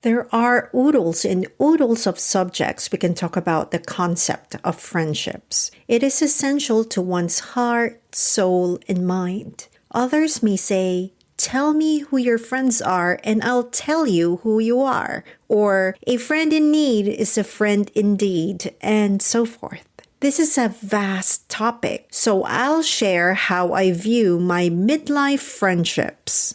There are oodles and oodles of subjects we can talk about the concept of friendships. It is essential to one's heart, soul, and mind. Others may say, "Tell me who your friends are, and I'll tell you who you are." Or, "A friend in need is a friend indeed," and so forth. This is a vast topic, so I'll share how I view my midlife friendships.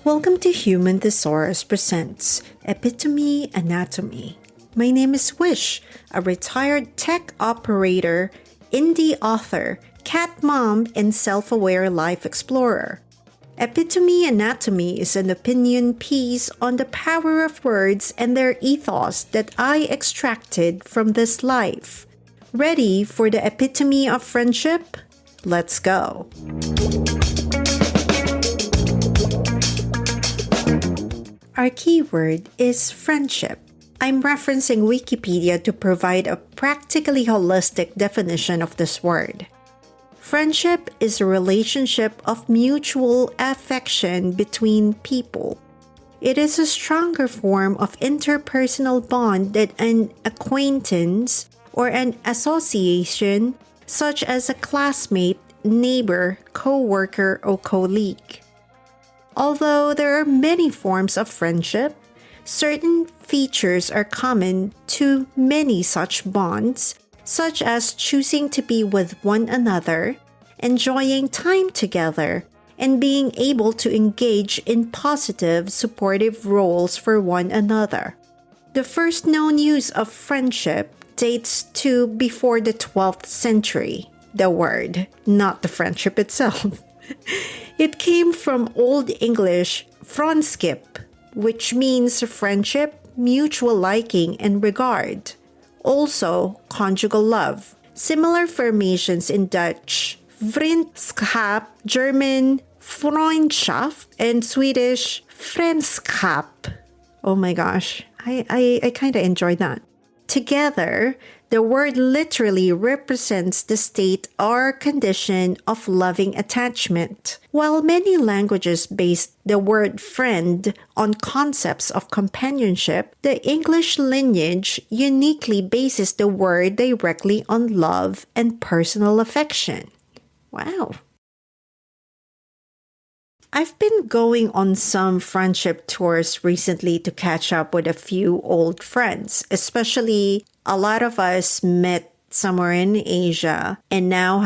Welcome to Human Thesaurus Presents Epitome Anatomy. My name is Wish, a retired tech operator, indie author, cat mom, and self-aware life explorer. Epitome Anatomy is an opinion piece on the power of words and their ethos that I extracted from this life. Ready for the epitome of friendship? Let's go. Our keyword is friendship. I'm referencing Wikipedia to provide a practically holistic definition of this word. Friendship is a relationship of mutual affection between people. It is a stronger form of interpersonal bond than an acquaintance or an association, such as a classmate, neighbor, co-worker, or colleague. Although there are many forms of friendship, certain features are common to many such bonds, such as choosing to be with one another, enjoying time together, and being able to engage in positive, supportive roles for one another. The first known use of friendship dates to before the 12th century, the word, not the friendship itself. It came from Old English "vriendschap," which means friendship, mutual liking, and regard. Also, conjugal love. Similar formations in Dutch, vriendschap, German, Freundschaft, and Swedish, vrenskap. Oh my gosh, I kind of enjoyed that. Together, the word literally represents the state or condition of loving attachment. While many languages base the word friend on concepts of companionship, the English lineage uniquely bases the word directly on love and personal affection. Wow. I've been going on some friendship tours recently to catch up with a few old friends, especially a lot of us met somewhere in Asia and now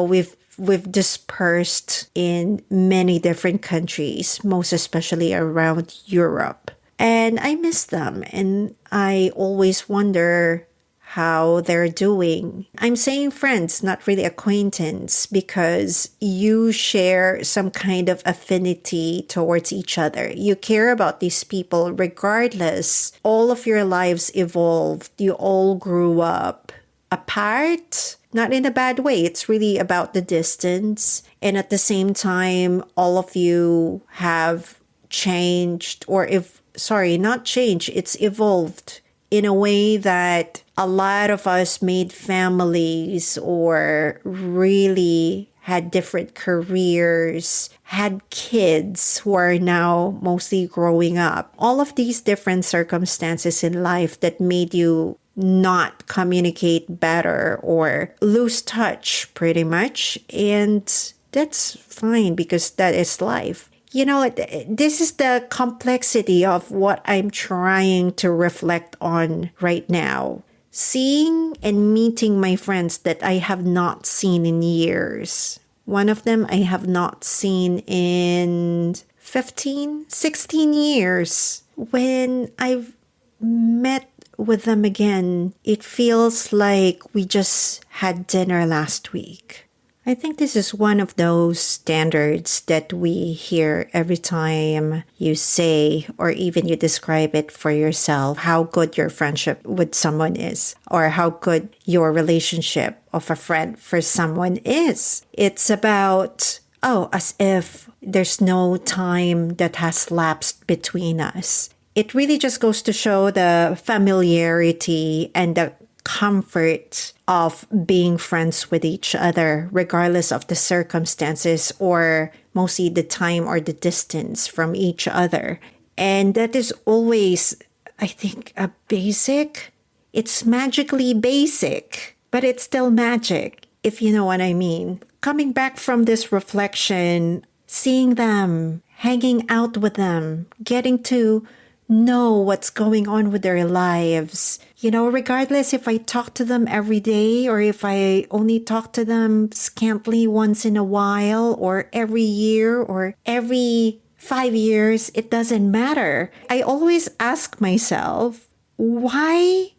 we've dispersed in many different countries, most especially around Europe. And I miss them and I always wonder how they're doing. I'm saying friends, not really acquaintance, because you share some kind of affinity towards each other. You care about these people regardless. All of your lives evolved. You all grew up apart, not in a bad way. It's really about the distance. And at the same time, all of you have changed, not changed, it's evolved in a way that a lot of us made families or really had different careers, had kids who are now mostly growing up. All of these different circumstances in life that made you not communicate better or lose touch pretty much. And that's fine because that is life. You know, this is the complexity of what I'm trying to reflect on right now. Seeing and meeting my friends that I have not seen in years. One of them I have not seen in 15, 16 years. When I've met with them again, it feels like we just had dinner last week. I think this is one of those standards that we hear every time you say or even you describe it for yourself, how good your friendship with someone is or how good your relationship of a friend for someone is. It's about, as if there's no time that has lapsed between us. It really just goes to show the familiarity and the comfort of being friends with each other, regardless of the circumstances or mostly the time or the distance from each other. And that is always, I think, a basic. It's magically basic, but it's still magic, if you know what I mean. Coming back from this reflection, seeing them, hanging out with them, getting to know what's going on with their lives. Regardless if I talk to them every day or if I only talk to them scantily once in a while or every year or every 5 years, it doesn't matter. I always ask myself, why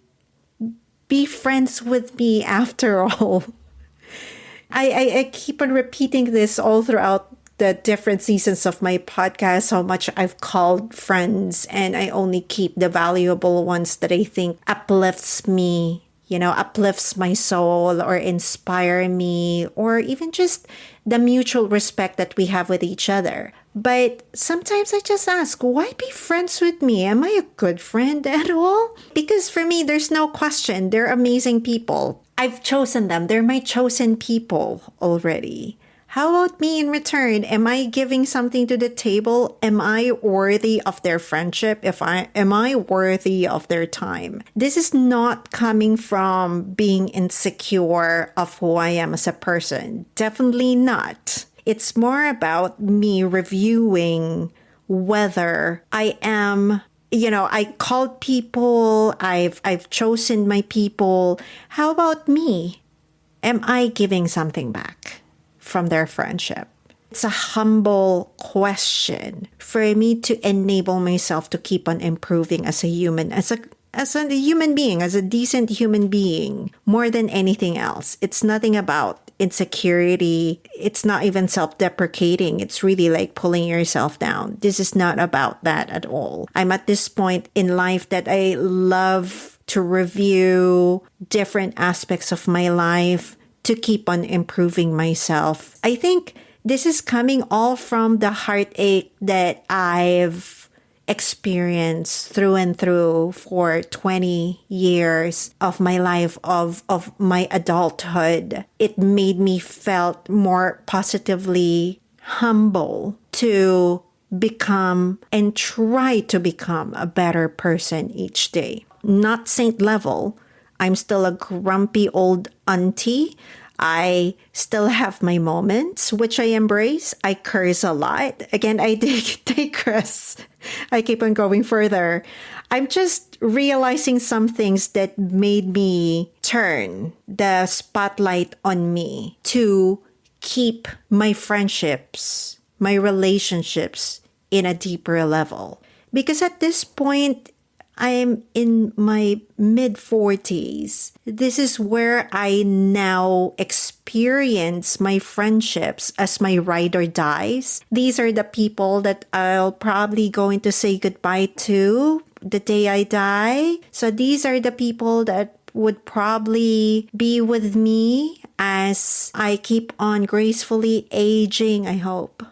be friends with me after all? I keep on repeating this all throughout the different seasons of my podcast, how much I've called friends, and I only keep the valuable ones that I think uplifts me, uplifts my soul or inspire me, or even just the mutual respect that we have with each other. But sometimes I just ask, why be friends with me? Am I a good friend at all? Because for me, there's no question. They're amazing people. I've chosen them. They're my chosen people already. How about me in return? Am I giving something to the table? Am I worthy of their friendship? Am I worthy of their time? This is not coming from being insecure of who I am as a person. Definitely not. It's more about me reviewing whether I am, I called people, I've chosen my people. How about me? Am I giving something back from their friendship? It's a humble question for me to enable myself to keep on improving as a human, as a human being, as a decent human being, more than anything else. It's nothing about insecurity. It's not even self-deprecating. It's really like pulling yourself down. This is not about that at all. I'm at this point in life that I love to review different aspects of my life to keep on improving myself. I think this is coming all from the heartache that I've experienced through and through for 20 years of my life, of my adulthood. It made me felt more positively humble to become and try to become a better person each day. Not saint level. I'm still a grumpy old auntie. I still have my moments, which I embrace. I curse a lot. Again, I digress. I keep on going further. I'm just realizing some things that made me turn the spotlight on me to keep my friendships, my relationships in a deeper level. Because at this point, I'm in my mid-40s. This is where I now experience my friendships as my ride or dies. These are the people that I'll probably going to say goodbye to the day I die. So these are the people that would probably be with me as I keep on gracefully aging, I hope.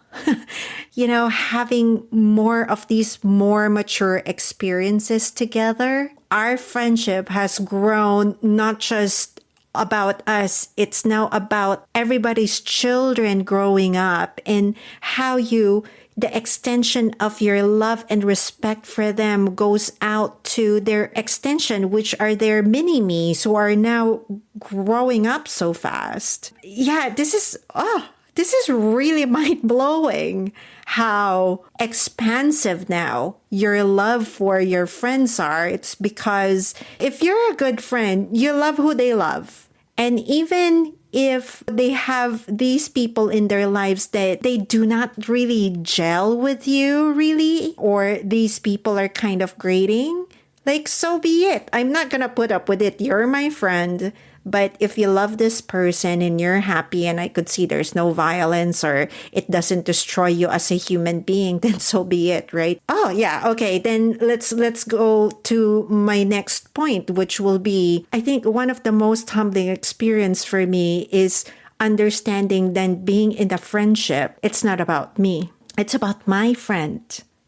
Having more of these more mature experiences together. Our friendship has grown not just about us. It's now about everybody's children growing up and how the extension of your love and respect for them goes out to their extension, which are their mini-me's who are now growing up so fast. Yeah, this is really mind-blowing how expansive now your love for your friends are. It's because if you're a good friend, you love who they love. And even if they have these people in their lives that they do not really gel with you, really, or these people are kind of grating, like, so be it. I'm not going to put up with it. You're my friend. But if you love this person and you're happy and I could see there's no violence or it doesn't destroy you as a human being, then so be it, right? Oh, yeah. Okay. Then let's go to my next point, which will be, I think one of the most humbling experience for me is understanding that being in a friendship, it's not about me. It's about my friend.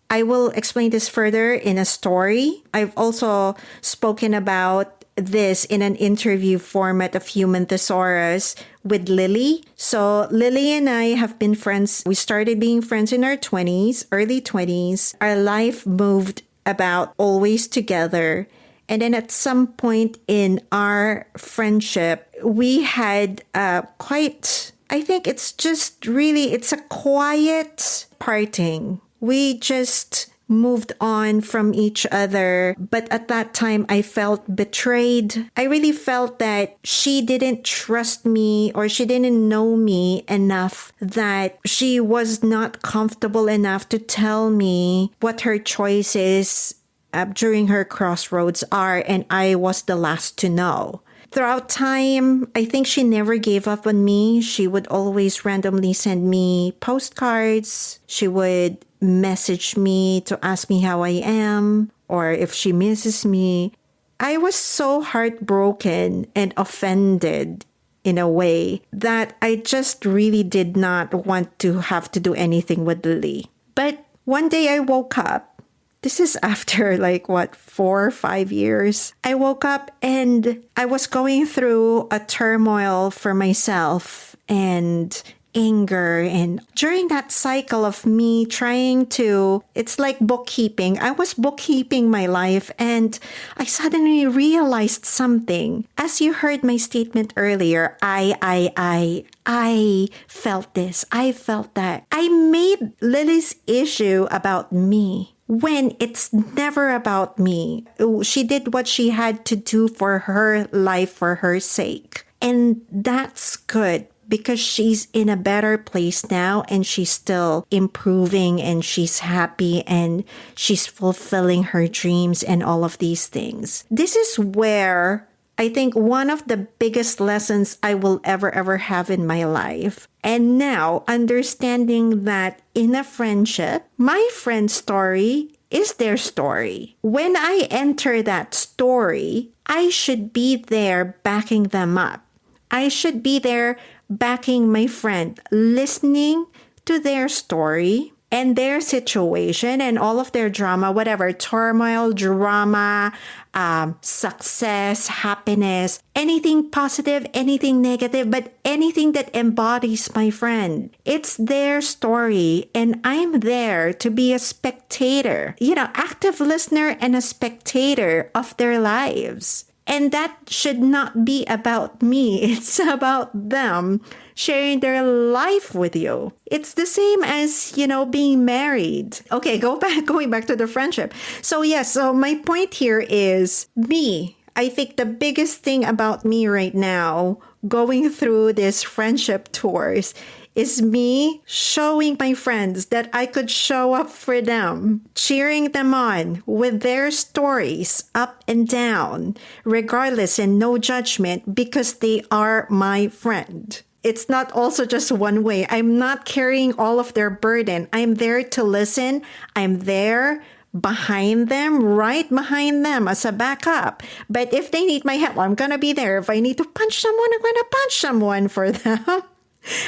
I will explain this further in a story. I've also spoken about this in an interview format of Human Thesaurus with Lily. So Lily and I have been friends. We started being friends in our 20s, early 20s. Our life moved about always together. And then at some point in our friendship, we had quite, I think it's a quiet parting. We just moved on from each other. But at that time, I felt betrayed. I really felt that she didn't trust me or she didn't know me enough, that she was not comfortable enough to tell me what her choices during her crossroads are, and I was the last to know. Throughout time, I think she never gave up on me. She would always randomly send me postcards. She would message me to ask me how I am or if she misses me. I was so heartbroken and offended in a way that I just really did not want to have to do anything with Lily. But one day I woke up. This is after 4 or 5 years. I woke up and I was going through a turmoil for myself and anger. And during that cycle of me trying to, it's like bookkeeping. I was bookkeeping my life and I suddenly realized something. As you heard my statement earlier, I felt this. I felt that. I made Lily's issue about me, when it's never about me. She did what she had to do for her life, for her sake. And that's good because she's in a better place now and she's still improving and she's happy and she's fulfilling her dreams and all of these things. This is where I think one of the biggest lessons I will ever have in my life. And now understanding that in a friendship, my friend's story is their story. When I enter that story, I should be there backing them up. I should be there backing my friend, listening to their story and their situation and all of their drama, whatever, turmoil, drama, success, happiness, anything positive, anything negative, but anything that embodies my friend. It's their story and I'm there to be a spectator, active listener and a spectator of their lives. And that should not be about me. It's about them sharing their life with you. It's the same as, being married. Okay, going back to the friendship. So my point here is me. I think the biggest thing about me right now, going through this friendship tours, is me showing my friends that I could show up for them, cheering them on with their stories up and down, regardless and no judgment because they are my friend. It's not also just one way. I'm not carrying all of their burden. I'm there to listen. I'm there behind them, right behind them as a backup. But if they need my help, I'm going to be there. If I need to punch someone, I'm going to punch someone for them.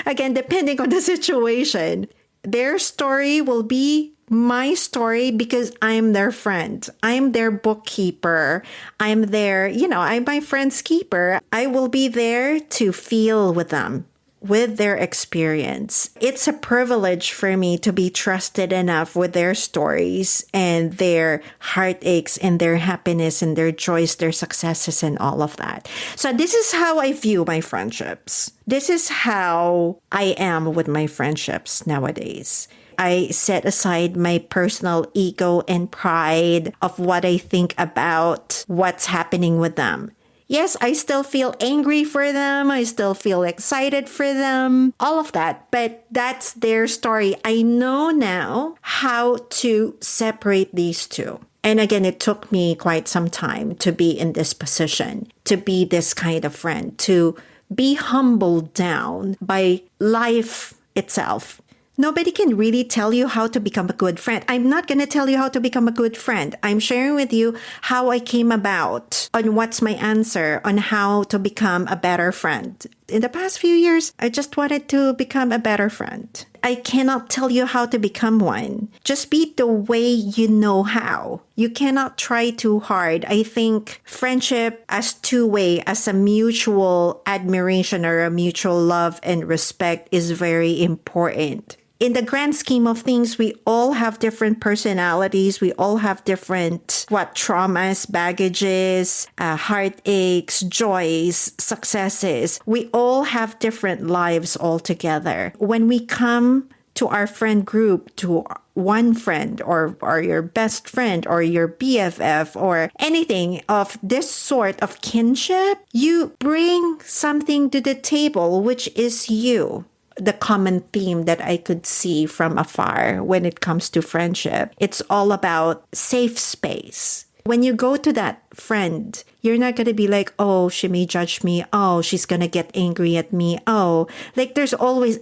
Again, depending on the situation, their story will be my story because I'm their friend. I'm their bookkeeper. I'm I'm my friend's keeper. I will be there to feel with them, with their experience. It's a privilege for me to be trusted enough with their stories and their heartaches and their happiness and their joys, their successes and all of that. So this is how I view my friendships. This is how I am with my friendships nowadays. I set aside my personal ego and pride of what I think about what's happening with them. Yes, I still feel angry for them. I still feel excited for them. All of that. But that's their story. I know now how to separate these two. And again, it took me quite some time to be in this position, to be this kind of friend, to be humbled down by life itself. Nobody can really tell you how to become a good friend. I'm not going to tell you how to become a good friend. I'm sharing with you how I came about, on what's my answer, on how to become a better friend. In the past few years, I just wanted to become a better friend. I cannot tell you how to become one. Just be the way you know how. You cannot try too hard. I think friendship as two-way, as a mutual admiration or a mutual love and respect is very important. In the grand scheme of things, we all have different personalities. We all have different, traumas, baggages, heartaches, joys, successes. We all have different lives altogether. When we come to our friend group, to one friend or your best friend or your BFF or anything of this sort of kinship, you bring something to the table, which is you. The common theme that I could see from afar when it comes to friendship. It's all about safe space. When you go to that friend, you're not going to be like, oh, she may judge me. Oh, she's going to get angry at me. Oh, like there's always,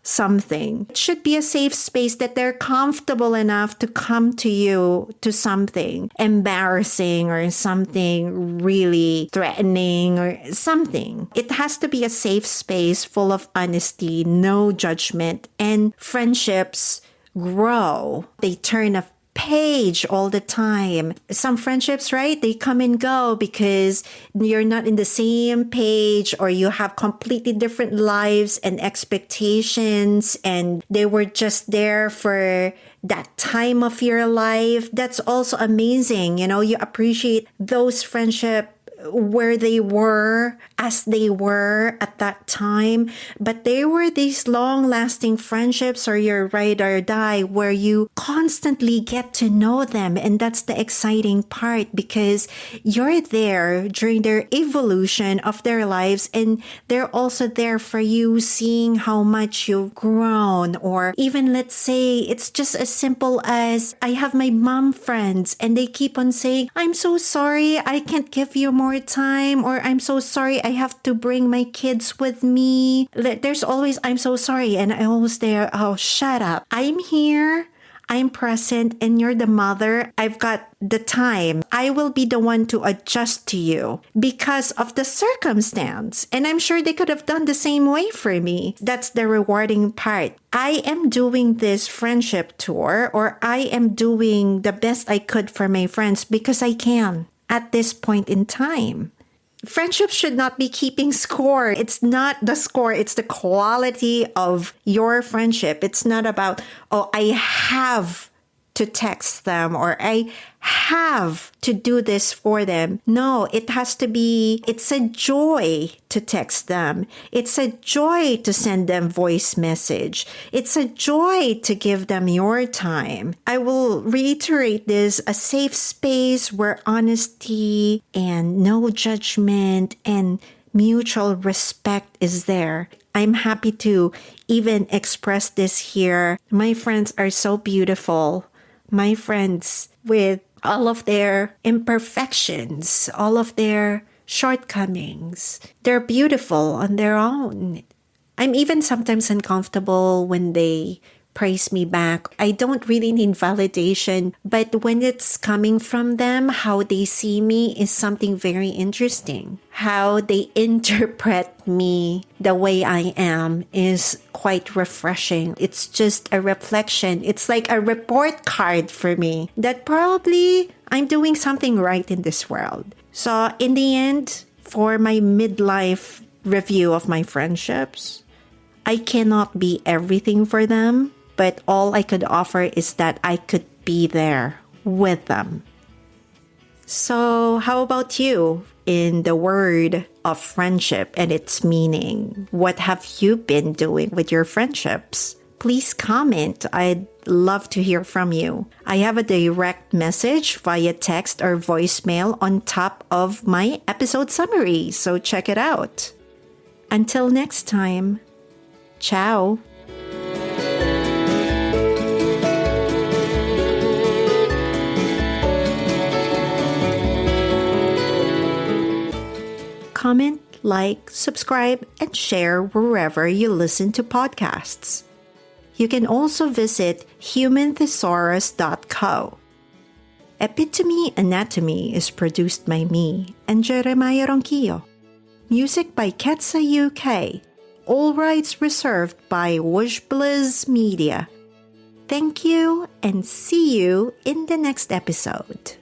something. It should be a safe space that they're comfortable enough to come to you to something embarrassing or something really threatening or something. It has to be a safe space full of honesty, no judgment, and friendships grow. They turn a page all the time. Some friendships, right? They come and go because you're not in the same page or you have completely different lives and expectations and they were just there for that time of your life. That's also amazing. You appreciate those friendships where they were as they were at that time. But they were these long-lasting friendships or your ride or die where you constantly get to know them. And that's the exciting part because you're there during their evolution of their lives and they're also there for you seeing how much you've grown. Or even let's say it's just as simple as I have my mom friends and they keep on saying, I'm so sorry, I can't give you more time, or I'm so sorry, I have to bring my kids with me. There's always, I'm so sorry. And I always there, oh, shut up. I'm here. I'm present and you're the mother. I've got the time. I will be the one to adjust to you because of the circumstance. And I'm sure they could have done the same way for me. That's the rewarding part. I am doing this friendship tour or I am doing the best I could for my friends because I can at this point in time. Friendship should not be keeping score. It's not the score. It's the quality of your friendship. It's not about, oh, I have to text them or I have to do this for them. No, it has to be, it's a joy to text them. It's a joy to send them voice message. It's a joy to give them your time. I will reiterate this, a safe space where honesty and no judgment and mutual respect is there. I'm happy to even express this here. My friends are so beautiful. My friends with all of their imperfections, all of their shortcomings. They're beautiful on their own. I'm even sometimes uncomfortable when they praise me back. I don't really need validation, but when it's coming from them, how they see me is something very interesting. How they interpret me the way I am is quite refreshing. It's just a reflection. It's like a report card for me that probably I'm doing something right in this world. So in the end, for my midlife review of my friendships, I cannot be everything for them. But all I could offer is that I could be there with them. So how about you in the word of friendship and its meaning? What have you been doing with your friendships? Please comment. I'd love to hear from you. I have a direct message via text or voicemail on top of my episode summary. So check it out. Until next time, ciao. Comment, like, subscribe, and share wherever you listen to podcasts. You can also visit humanthesaurus.co. Epitome Anatomy is produced by me and Jeremiah Ronquillo. Music by Ketsa UK. All rights reserved by Wishbliss Media. Thank you and see you in the next episode.